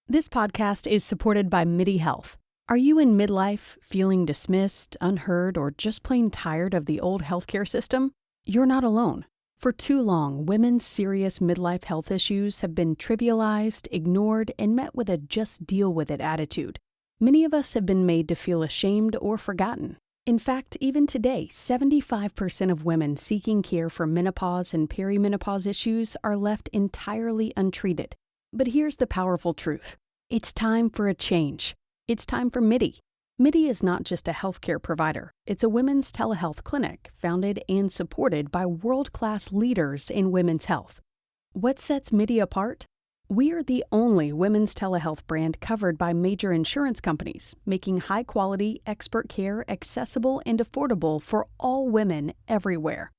This podcast is supported by Amity Health. Are you in midlife, feeling dismissed, unheard, or just plain tired of the old healthcare system? You're not alone. For too long, women's serious midlife health issues have been trivialized, ignored, and met with a just deal with it attitude. Many of us have been made to feel ashamed or forgotten. In fact, even today, 75% of women seeking care for menopause and perimenopause issues are left entirely untreated. But here's the powerful truth. It's time for a change. It's time for Amity. Amity is not just a healthcare provider. It's a women's telehealth clinic founded and supported by world-class leaders in women's health. What sets Amity apart? We are the only women's telehealth brand covered by major insurance companies, making high-quality, expert care accessible and affordable for all women everywhere.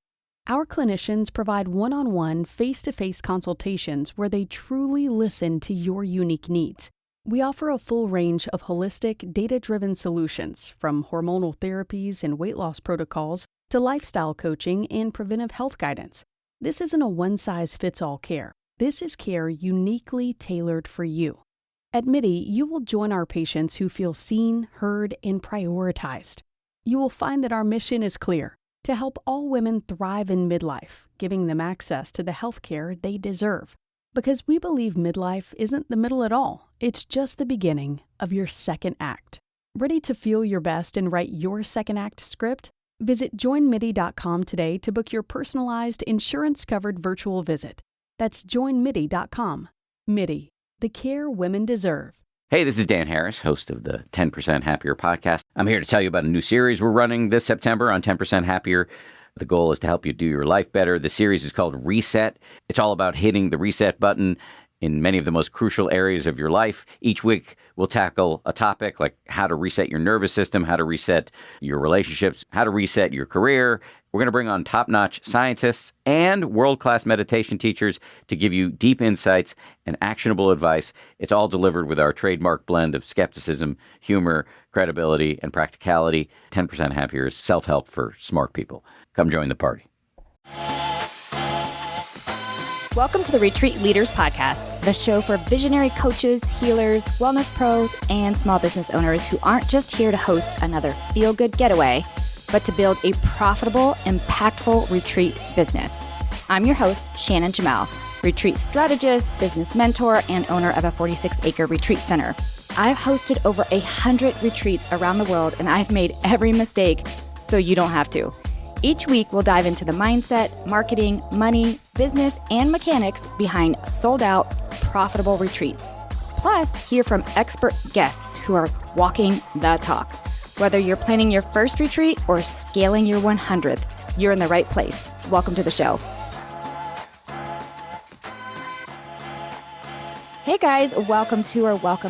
Our clinicians provide one-on-one, face-to-face consultations where they truly listen to your unique needs. We offer a full range of holistic, data-driven solutions, from hormonal therapies and weight loss protocols to lifestyle coaching and preventive health guidance. This isn't a one-size-fits-all care. This is care uniquely tailored for you. At Amity, you will join our patients who feel seen, heard, and prioritized. You will find that our mission is clear: to help all women thrive in midlife, giving them access to the health care they deserve. Because we believe midlife isn't the middle at all. It's just the beginning of your second act. Ready to feel your best and write your second act script? Visit joinmidi.com today to book your personalized, insurance-covered virtual visit. That's joinmidi.com. Midi, the care women deserve. Hey, this is Dan Harris, host of the 10% Happier podcast. I'm here to tell you about a new series we're running this September on 10% Happier. The goal is to help you do your life better. The series is called Reset. It's all about hitting the reset button in many of the most crucial areas of your life. Each week, we'll tackle a topic like how to reset your nervous system, how to reset your relationships, how to reset your career. We're going to bring on top-notch scientists and world-class meditation teachers to give you deep insights and actionable advice. It's all delivered with our trademark blend of skepticism, humor, credibility, and practicality. 10% Happier is self-help for smart people. Come join the party. Welcome to the Retreat Leaders Podcast, the show for visionary coaches, healers, wellness pros, and small business owners who aren't just here to host another feel-good getaway, but to build a profitable, impactful retreat business. I'm your host, Shannon Jamal, retreat strategist, business mentor, and owner of a 46-acre retreat center. I've hosted over 100 retreats around the world, and I've made every mistake so you don't have to. Each week, we'll dive into the mindset, marketing, money, business, and mechanics behind sold-out, profitable retreats. Plus, hear from expert guests who are walking the talk. Whether you're planning your first retreat or scaling your 100th, you're in the right place. Welcome to the show. Hey guys, welcome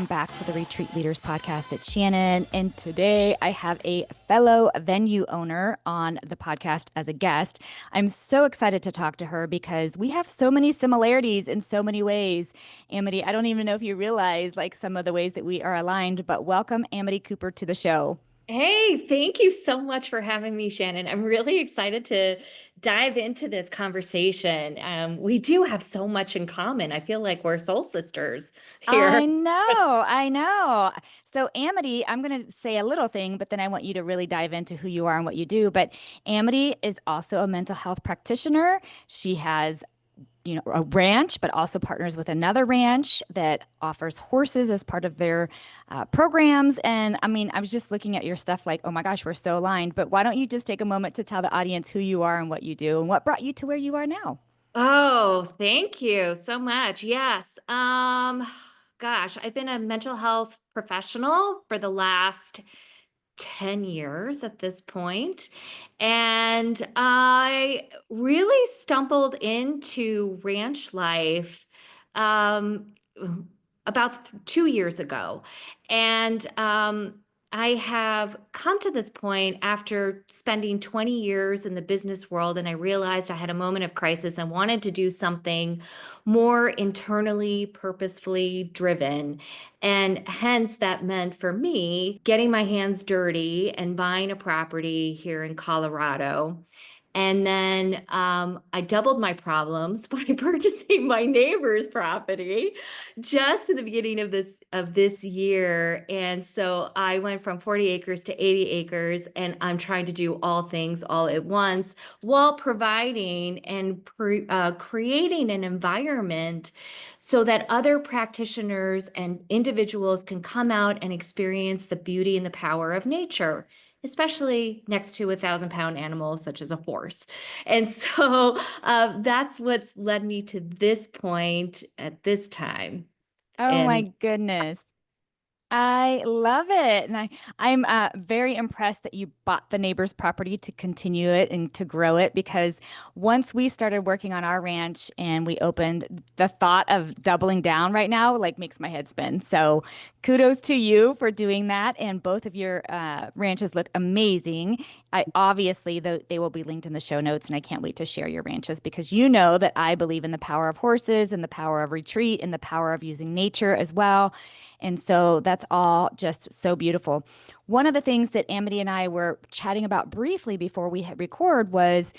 back to the Retreat Leaders Podcast. It's Shannon, and today I have a fellow venue owner on the podcast as a guest. I'm so excited to talk to her because we have so many similarities in so many ways. Amity, I don't even know if you realize some of the ways that we are aligned, but welcome Amity Cooper to the show. Hey, thank you so much for having me, Shannon. I'm really excited to dive into this conversation. We do have so much in common. I feel like we're soul sisters here. I know. So Amity, I'm going to say a little thing, but then I want you to really dive into who you are and what you do. But Amity is also a mental health practitioner. She has a ranch, but also partners with another ranch that offers horses as part of their programs. And I was just looking at your stuff like, oh my gosh, we're so aligned. But why don't you just take a moment to tell the audience who you are and what you do and what brought you to where you are now? Oh, thank you so much. Yes. Gosh, I've been a mental health professional for the last 10 years at this point. And I really stumbled into ranch life um, about 2 years ago. And I have come to this point after spending 20 years in the business world, and I realized I had a moment of crisis and wanted to do something more internally, purposefully driven. And hence, that meant for me getting my hands dirty and buying a property here in Colorado. And then I doubled my problems by purchasing my neighbor's property just in the beginning of this year. And so I went from 40 acres to 80 acres, and I'm trying to do all things all at once while providing and creating an environment so that other practitioners and individuals can come out and experience the beauty and the power of nature, especially next to 1,000-pound animals such as a horse. And so that's what's led me to this point at this time. Oh my And goodness. I love it. And I'm very impressed that you bought the neighbor's property to continue it and to grow it, because once we started working on our ranch and we opened, the thought of doubling down right now like makes my head spin. So kudos to you for doing that. And both of your ranches look amazing. Obviously, they will be linked in the show notes, and I can't wait to share your ranches, because you know that I believe in the power of horses and the power of retreat and the power of using nature as well. And so that's all just so beautiful. One of the things that Amity and I were chatting about briefly before we hit record was,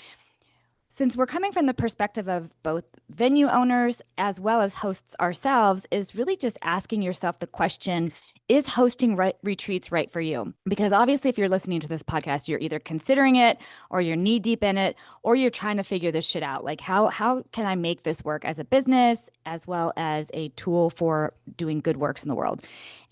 since we're coming from the perspective of both venue owners as well as hosts ourselves, is really just asking yourself the question, is hosting retreats right for you? Because obviously, if you're listening to this podcast, you're either considering it, or you're knee deep in it, or you're trying to figure this shit out. Like, how can I make this work as a business as well as a tool for doing good works in the world?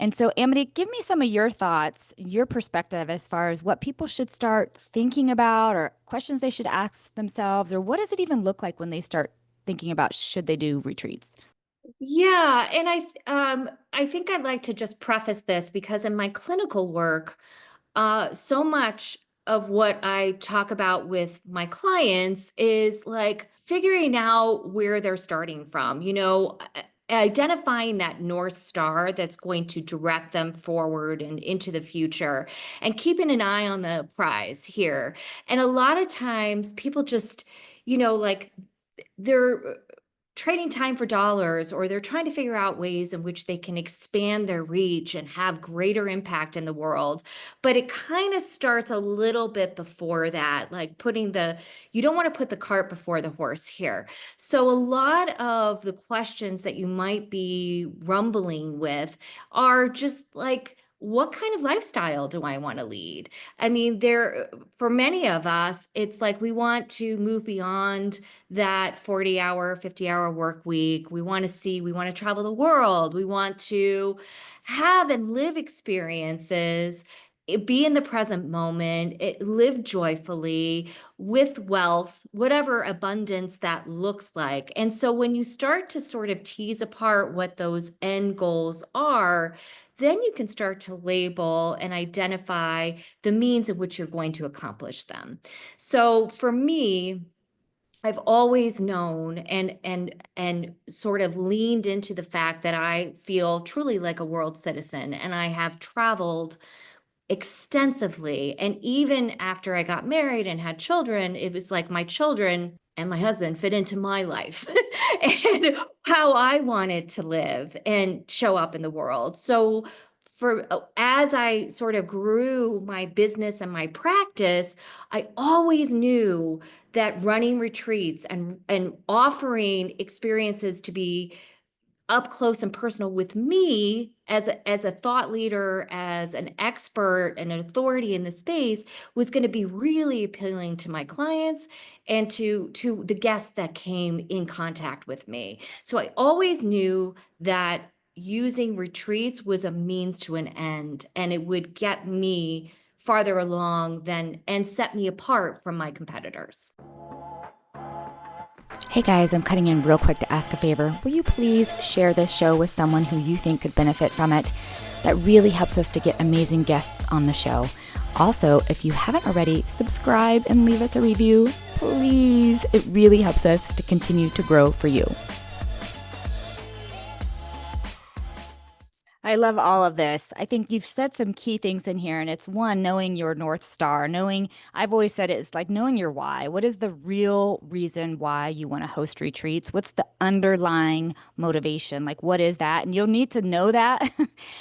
And so, Amity, give me some of your thoughts, your perspective as far as what people should start thinking about, or questions they should ask themselves, or what does it even look like when they start thinking about should they do retreats? yeah, and I think I'd like to just preface this, because in my clinical work, so much of what I talk about with my clients is like figuring out where they're starting from, identifying that North Star that's going to direct them forward and into the future, and keeping an eye on the prize here. And a lot of times people just, like, they're trading time for dollars, or they're trying to figure out ways in which they can expand their reach and have greater impact in the world. But it kind of starts a little bit before that, like you don't want to put the cart before the horse here. So a lot of the questions that you might be rumbling with are just like, what kind of lifestyle do I want to lead? I mean, for many of us, it's like we want to move beyond that 40-hour, 50-hour work week. We want to travel the world. We want to have and live experiences, be in the present moment, live joyfully with wealth, whatever abundance that looks like. And so when you start to sort of tease apart what those end goals are, then you can start to label and identify the means of which you're going to accomplish them. So for me, I've always known and sort of leaned into the fact that I feel truly like a world citizen, and I have traveled extensively. And even after I got married and had children, it was like my children and my husband fit into my life and how I wanted to live and show up in the world. So as I sort of grew my business and my practice, I always knew that running retreats and offering experiences to be up close and personal with me as a thought leader, as an expert and an authority in the space, was going to be really appealing to my clients and to the guests that came in contact with me. So I always knew that using retreats was a means to an end, and it would get me farther along and set me apart from my competitors. Hey guys, I'm cutting in real quick to ask a favor. Will you please share this show with someone who you think could benefit from it? That really helps us to get amazing guests on the show. Also, if you haven't already, subscribe and leave us a review, please. It really helps us to continue to grow for you. I love all of this. I think you've said some key things in here, and it's one, knowing your North Star, I've always said it's like knowing your why. What is the real reason why you want to host retreats? What's the underlying motivation? Like, what is that? And you'll need to know that.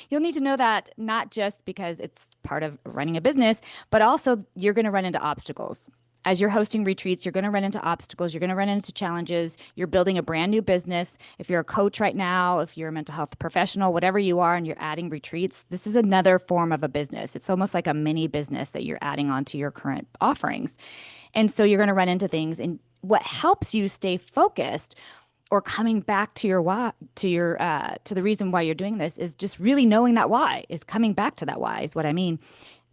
You'll need to know that not just because it's part of running a business, but also you're going to run into obstacles. as you're hosting retreats, you're going to run into obstacles, you're going to run into challenges. You're building a brand new business. If you're a coach right now, if you're a mental health professional, whatever you are, and you're adding retreats, this is another form of a business. It's almost like a mini business that you're adding onto your current offerings. And so you're going to run into things. And what helps you stay focused or coming back to your why, to the reason why you're doing this, is just really knowing that why, is coming back to that why, is what I mean.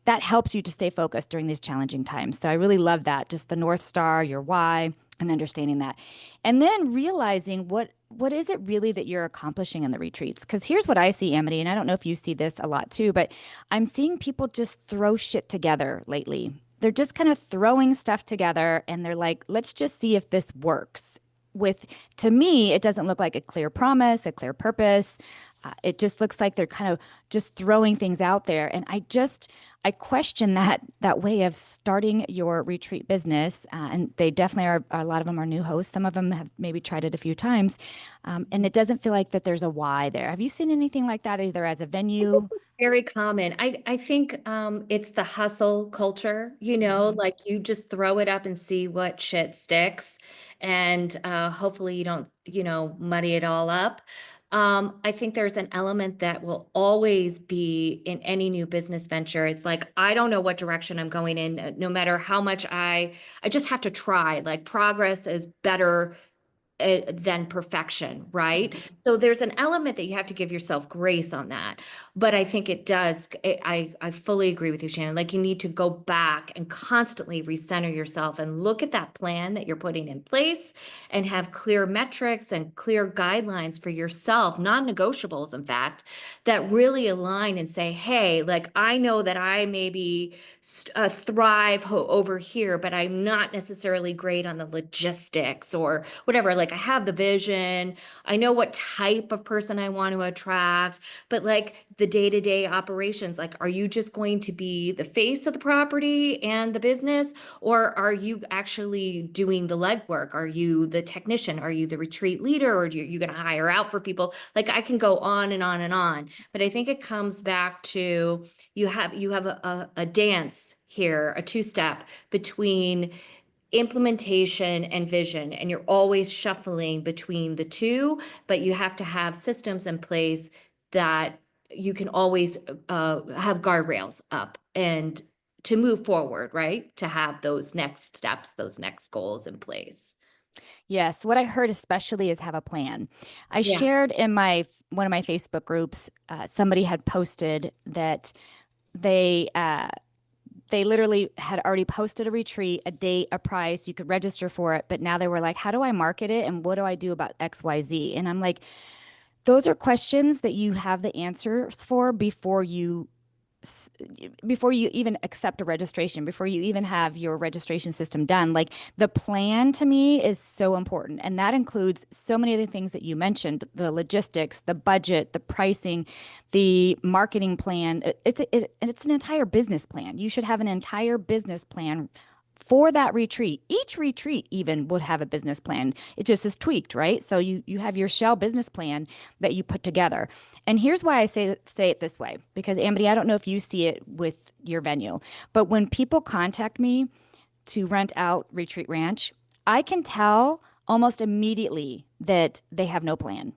That helps you to stay focused during these challenging times. So I really love that, just the North Star, your why, and understanding that. And then realizing what is it really that you're accomplishing in the retreats? Because here's what I see, Amity, and I don't know if you see this a lot too, but I'm seeing people just throw shit together lately. They're just kind of throwing stuff together and they're like, let's just see if this works. To me, it doesn't look like a clear promise, a clear purpose. It just looks like they're kind of just throwing things out there. And I question that way of starting your retreat business. And they definitely are, a lot of them are new hosts. Some of them have maybe tried it a few times. And it doesn't feel like that there's a why there. Have you seen anything like that, either as a venue? Very common. I think it's the hustle culture, like you just throw it up and see what shit sticks. And hopefully you don't, muddy it all up. I think there's an element that will always be in any new business venture. It's like, I don't know what direction I'm going in, no matter how much I just have to try. Like progress is better than perfection, right? So there's an element that you have to give yourself grace on that. But I think it does. I fully agree with you, Shannon. Like you need to go back and constantly recenter yourself and look at that plan that you're putting in place and have clear metrics and clear guidelines for yourself, non-negotiables, in fact, that really align and say, hey, like I know that I maybe thrive over here, but I'm not necessarily great on the logistics or whatever. Like I have the vision, I know what type of person I want to attract, but like the day-to-day operations, like are you just going to be the face of the property and the business, or are you actually doing the legwork? Are you the technician? Are you the retreat leader, or are you going to hire out for people? Like I can go on and on and on, but I think it comes back to you have a dance here, a two-step between implementation and vision, and you're always shuffling between the two, but you have to have systems in place that you can always have guardrails up and to move forward, right? To have those next steps, those next goals in place. Yes, what I heard especially is have a plan. I Yeah. shared in one of my Facebook groups, somebody had posted that they they literally had already posted a retreat, a date, a price. You could register for it, but now they were like, "How do I market it, and what do I do about XYZ?" And I'm like, those are questions that you have the answers for before you even accept a registration, before you even have your registration system done. Like the plan to me is so important. And that includes so many of the things that you mentioned, the logistics, the budget, the pricing, the marketing plan. It's an entire business plan. You should have an entire business plan for that retreat. Each retreat even would have a business plan. It just is tweaked, right? So you have your shell business plan that you put together. And here's why I say it this way, because Amity, I don't know if you see it with your venue, but when people contact me to rent out Retreat Ranch, I can tell almost immediately that they have no plan.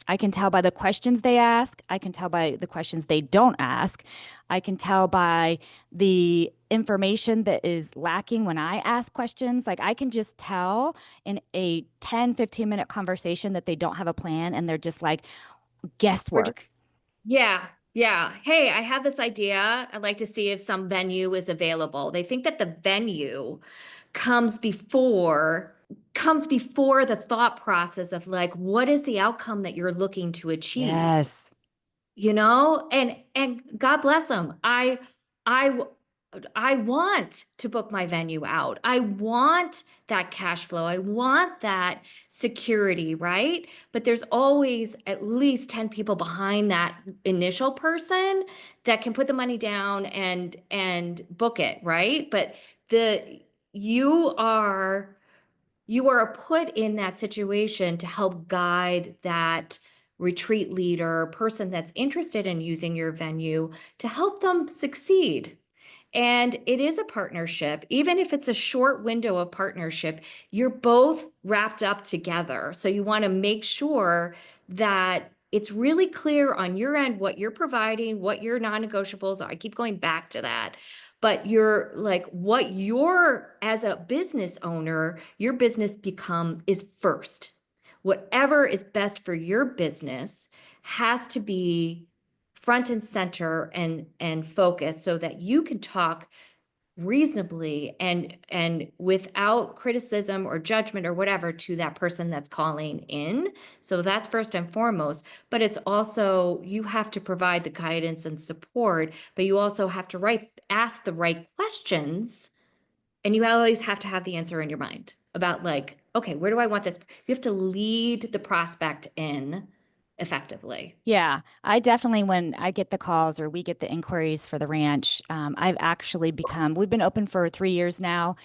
I can tell by the questions they ask. I can tell by the questions they don't ask. I can tell by the information that is lacking when I ask questions. Like I can just tell in a 10, 15-minute conversation that they don't have a plan and they're just like guesswork. Yeah. Yeah. Hey, I have this idea. I'd like to see if some venue is available. They think that the venue comes before the thought process of like, what is the outcome that you're looking to achieve? Yes. And God bless them. I I want to book my venue out. I want that cash flow. I want that security, right? But there's always at least 10 people behind that initial person that can put the money down and book it, right? But the you are you are put in that situation to help guide that retreat leader, person that's interested in using your venue to help them succeed. And it is a partnership. Even if it's a short window of partnership, you're both wrapped up together. So you want to make sure that it's really clear on your end what you're providing, what your non-negotiables are. I keep going back to that. But you're like, what you're, as a business owner, your business is first. Whatever is best for your business has to be front and center and focus so that you can talk reasonably and without criticism or judgment or whatever to that person that's calling in. So that's first and foremost, but it's also, you have to provide the guidance and support, but you also have to ask the right questions, and you always have to have the answer in your mind about like, okay, where do I want this? You have to lead the prospect in effectively. Yeah, I definitely, when I get the calls or we get the inquiries for the ranch, I've actually we've been open for 3 years now.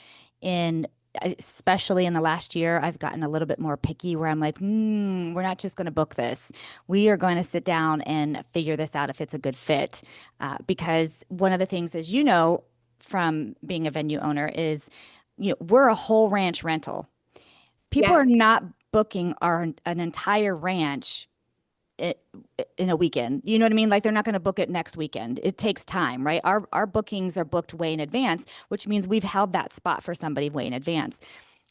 Especially in the last year, I've gotten a little bit more picky where I'm like, we're not just going to book this. We are going to sit down and figure this out if it's a good fit. Because one of the things, as you know, from being a venue owner is, we're a whole ranch rental. People are not booking an entire ranch in a weekend. You know what I mean? Like, they're not going to book it next weekend. It takes time, right? Our bookings are booked way in advance, which means we've held that spot for somebody way in advance.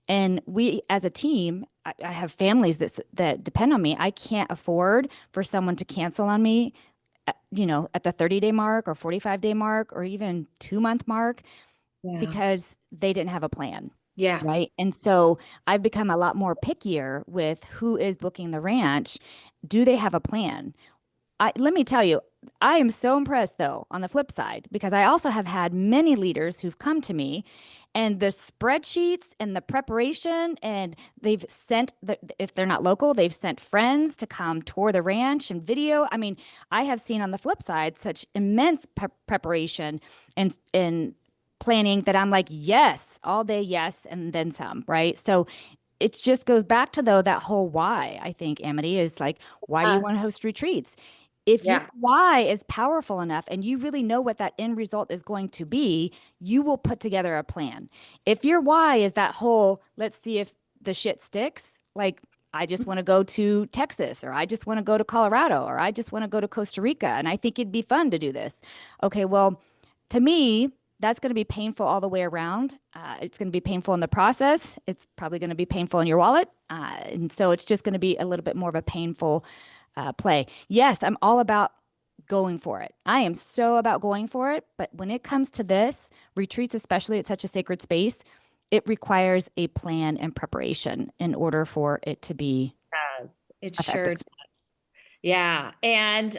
And we, as a team, I have families that depend on me. I can't afford for someone to cancel on me, at the 30-day mark or 45-day mark or even 2-month mark because they didn't have a plan. Yeah. Right. And so I've become a lot more pickier with who is booking the ranch. Do they have a plan? Let me tell you, I am so impressed, though, on the flip side, because I also have had many leaders who've come to me and the spreadsheets and the preparation, and they've sent, if they're not local, they've sent friends to come tour the ranch and video. I mean, I have seen on the flip side such immense preparation and planning that I'm like, yes, all day, yes, and then some, right? So it just goes back to, though, that whole why. I think, Amity, is like, why do you want to host retreats? If your why is powerful enough and you really know what that end result is going to be, you will put together a plan. If your why is that whole, let's see if the shit sticks, like, I just want to go to Texas, or I just want to go to Colorado, or I just want to go to Costa Rica, and I think it'd be fun to do this. Okay, well, to me, that's going to be painful all the way around. It's going to be painful in the process. It's probably going to be painful in your wallet. And so it's just going to be a little bit more of a painful play. Yes, I'm all about going for it. I am so about going for it. But when it comes to this, retreats, especially at such a sacred space, it requires a plan and preparation in order for it to be it sure does. Yeah. And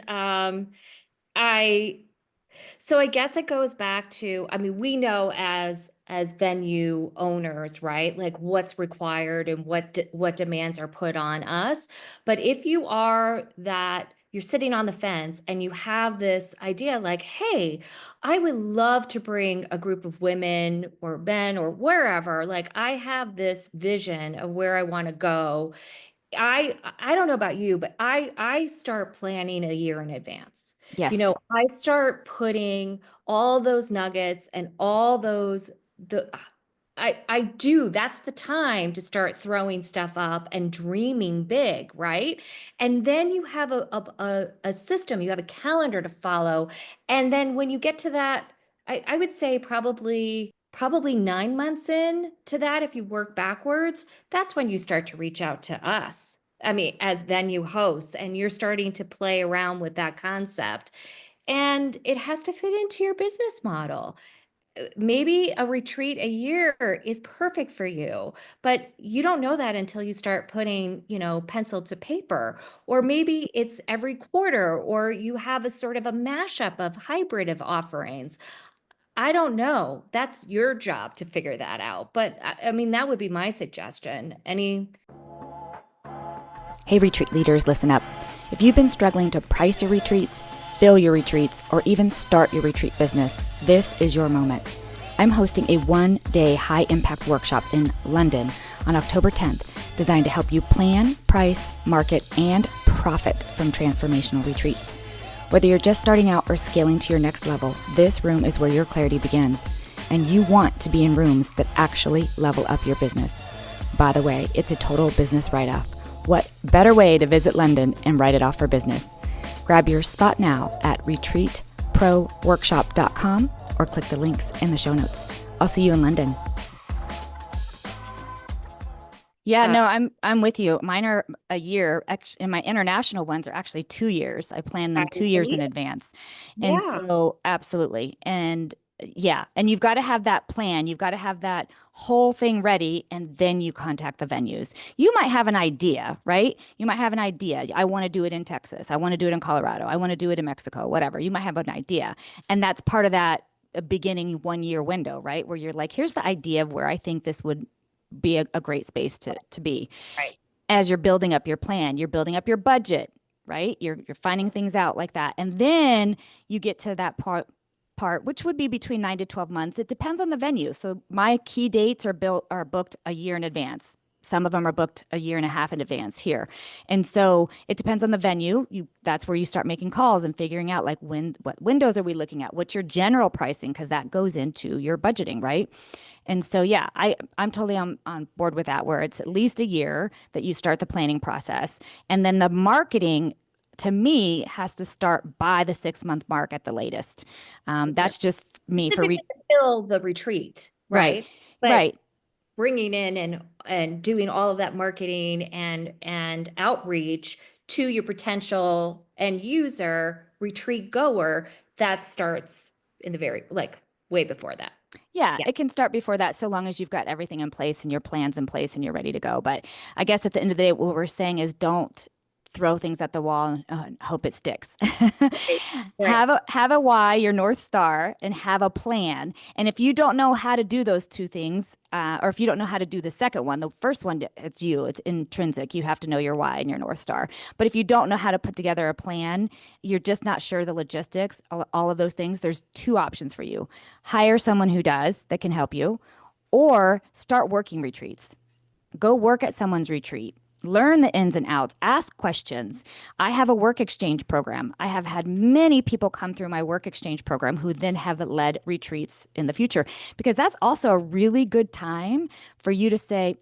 so I guess it goes back to, I mean, we know as venue owners, right? Like, what's required and what demands are put on us. But if you are that, you're sitting on the fence and you have this idea like, hey, I would love to bring a group of women or men or wherever, like, I have this vision of where I want to go. I don't know about you, but I start planning a year in advance. Yes. I start putting all those nuggets and all those I do. That's the time to start throwing stuff up and dreaming big, right? And then you have a system, you have a calendar to follow. And then when you get to that, I would say probably 9 months in to that, if you work backwards, that's when you start to reach out to us. I mean, as venue hosts, and you're starting to play around with that concept. And it has to fit into your business model. Maybe a retreat a year is perfect for you, but you don't know that until you start putting, pencil to paper. Or maybe it's every quarter, or you have a sort of a mashup of hybrid of offerings. I don't know. That's your job to figure that out. But I mean, that would be my suggestion. Hey, retreat leaders, listen up. If you've been struggling to price your retreats, fill your retreats, or even start your retreat business, this is your moment. I'm hosting a 1-day high-impact workshop in London on October 10th, designed to help you plan, price, market, and profit from transformational retreats. Whether you're just starting out or scaling to your next level, this room is where your clarity begins. And you want to be in rooms that actually level up your business. By the way, it's a total business write-off. What better way to visit London and write it off for business? Grab your spot now at retreatproworkshop.com or click the links in the show notes. I'll see you in London. Yeah, no, I'm with you. Mine are a year, and my international ones are actually 2 years. I plan them 2 years in advance. And so absolutely. And yeah, and you've got to have that plan. You've got to have that whole thing ready, and then you contact the venues. You might have an idea, right? You might have an idea. I want to do it in Texas. I want to do it in Colorado. I want to do it in Mexico, whatever. You might have an idea. And that's part of that beginning 1 year window, right? Where you're like, here's the idea of where I think this would be a great space to be. Right. As you're building up your plan, you're building up your budget, right? You're finding things out like that. And then you get to that part, which would be between 9 to 12 months. It depends on the venue. So my key dates are booked a year in advance. Some of them are booked a year and a half in advance here. And so it depends on the venue. That's where you start making calls and figuring out like what windows are we looking at? What's your general pricing? Because that goes into your budgeting, right? And so, yeah, I'm totally on board with that, where it's at least a year that you start the planning process. And then the marketing, to me, has to start by the 6-month mark at the latest. That's just me for fill the retreat, right? But right. Bringing in and doing all of that marketing and outreach to your potential end user, retreat goer, that starts in the very way before that. Yeah, it can start before that, so long as you've got everything in place and your plans in place and you're ready to go. But I guess at the end of the day, what we're saying is don't throw things at the wall and hope it sticks. Right. Have a why, your North Star, and have a plan. And if you don't know how to do those two things, or if you don't know how to do the second one, the first one, it's intrinsic. You have to know your why and your North Star. But if you don't know how to put together a plan, you're just not sure the logistics, all of those things, there's two options for you. Hire someone who does, that can help you, or start working retreats. Go work at someone's retreat. Learn the ins and outs. Ask questions. I have a work exchange program. I have had many people come through my work exchange program who then have led retreats in the future, because that's also a really good time for you to say,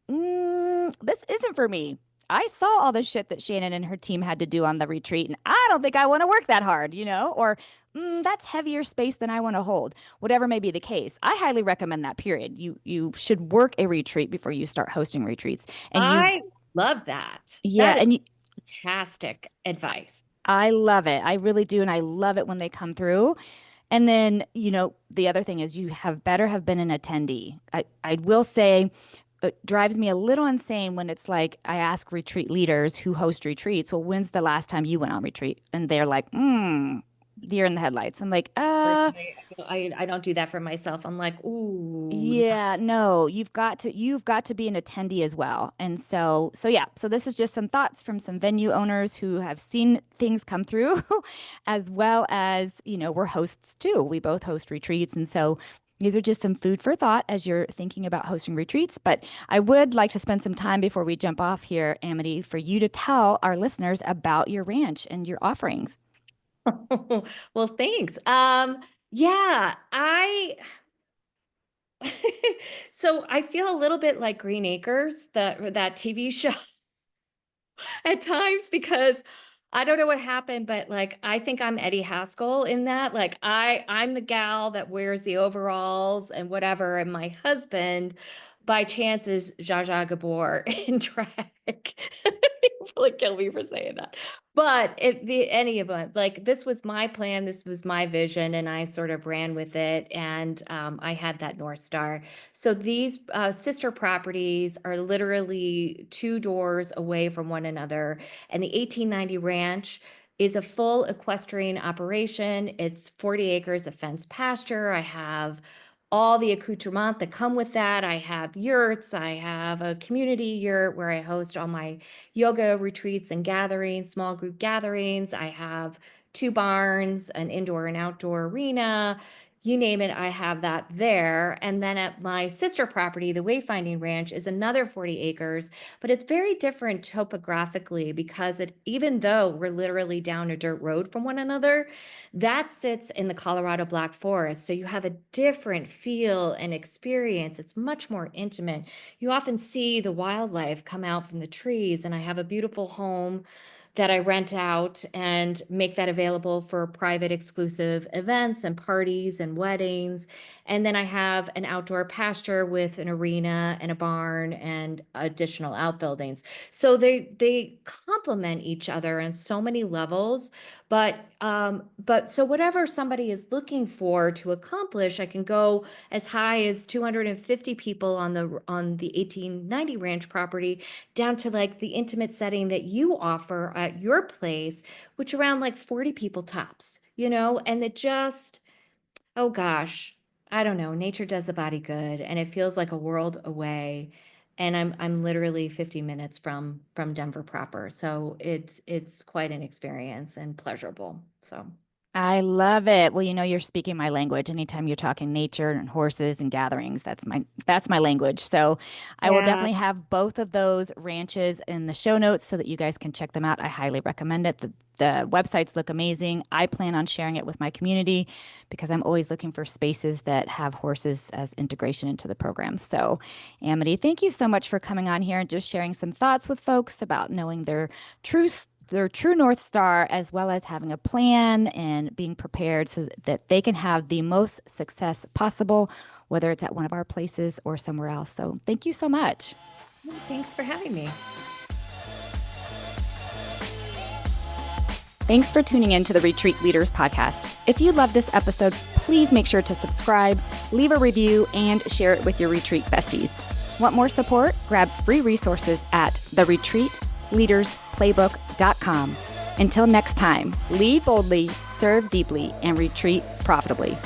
this isn't for me. I saw all the shit that Shannon and her team had to do on the retreat, and I don't think I want to work that hard, or that's heavier space than I want to hold. Whatever may be the case, I highly recommend that period. You should work a retreat before you start hosting retreats. And I love that. Yeah, that is fantastic advice. I love it. I really do, and I love it when they come through. And then, the other thing is you better have been an attendee. I will say, it drives me a little insane when it's like I ask retreat leaders who host retreats, well, when's the last time you went on retreat? And they're like, deer in the headlights. I'm like, I don't do that for myself. I'm like, ooh. Yeah, no, you've got to be an attendee as well. And so yeah, so this is just some thoughts from some venue owners who have seen things come through, as well as, we're hosts too. We both host retreats. And so these are just some food for thought as you're thinking about hosting retreats. But I would like to spend some time before we jump off here, Amity, for you to tell our listeners about your ranch and your offerings. Well, thanks. Yeah, so I feel a little bit like Green Acres, that TV show at times, because I don't know what happened, but I think I'm Eddie Haskell in that. I'm the gal that wears the overalls and whatever, and my husband by chance is Zsa Zsa Gabor in drag. People would kill me for saying that. But any of them, this was my plan, this was my vision, and I sort of ran with it. And I had that North Star. So these sister properties are literally 2 doors away from one another. And the 1890 Ranch is a full equestrian operation. It's 40 acres of fenced pasture. I have all the accoutrements that come with that. I have yurts. I have a community yurt where I host all my yoga retreats and gatherings, small group gatherings. I have 2 barns, an indoor and outdoor arena, you name it, I have that there. And then at my sister property, the Wayfinding Ranch, is another 40 acres, but it's very different topographically because even though we're literally down a dirt road from one another, that sits in the Colorado Black Forest. So you have a different feel and experience. It's much more intimate. You often see the wildlife come out from the trees, and I have a beautiful home that I rent out and make that available for private exclusive events and parties and weddings. And then I have an outdoor pasture with an arena and a barn and additional outbuildings. So they complement each other on so many levels. But so whatever somebody is looking for to accomplish, I can go as high as 250 people on the 1890 ranch property, down to like the intimate setting that you offer at your place, which around like 40 people tops, and it just, oh gosh, I don't know, nature does the body good, and it feels like a world away. And I'm literally 50 minutes from Denver proper. So it's quite an experience and pleasurable. So I love it. Well, you're speaking my language. Anytime you're talking nature and horses and gatherings, that's my language. So I will yeah. definitely have both of those ranches in the show notes so that you guys can check them out. I highly recommend it. The websites look amazing. I plan on sharing it with my community because I'm always looking for spaces that have horses as integration into the program. So, Amity, thank you so much for coming on here and just sharing some thoughts with folks about knowing their true North Star, as well as having a plan and being prepared so that they can have the most success possible, whether it's at one of our places or somewhere else. So thank you so much. Thanks for having me. Thanks for tuning in to the Retreat Leaders Podcast. If you love this episode, please make sure to subscribe, leave a review, and share it with your retreat besties. Want more support? Grab free resources at theretreatleadersplaybook.com. Until next time, lead boldly, serve deeply, and retreat profitably.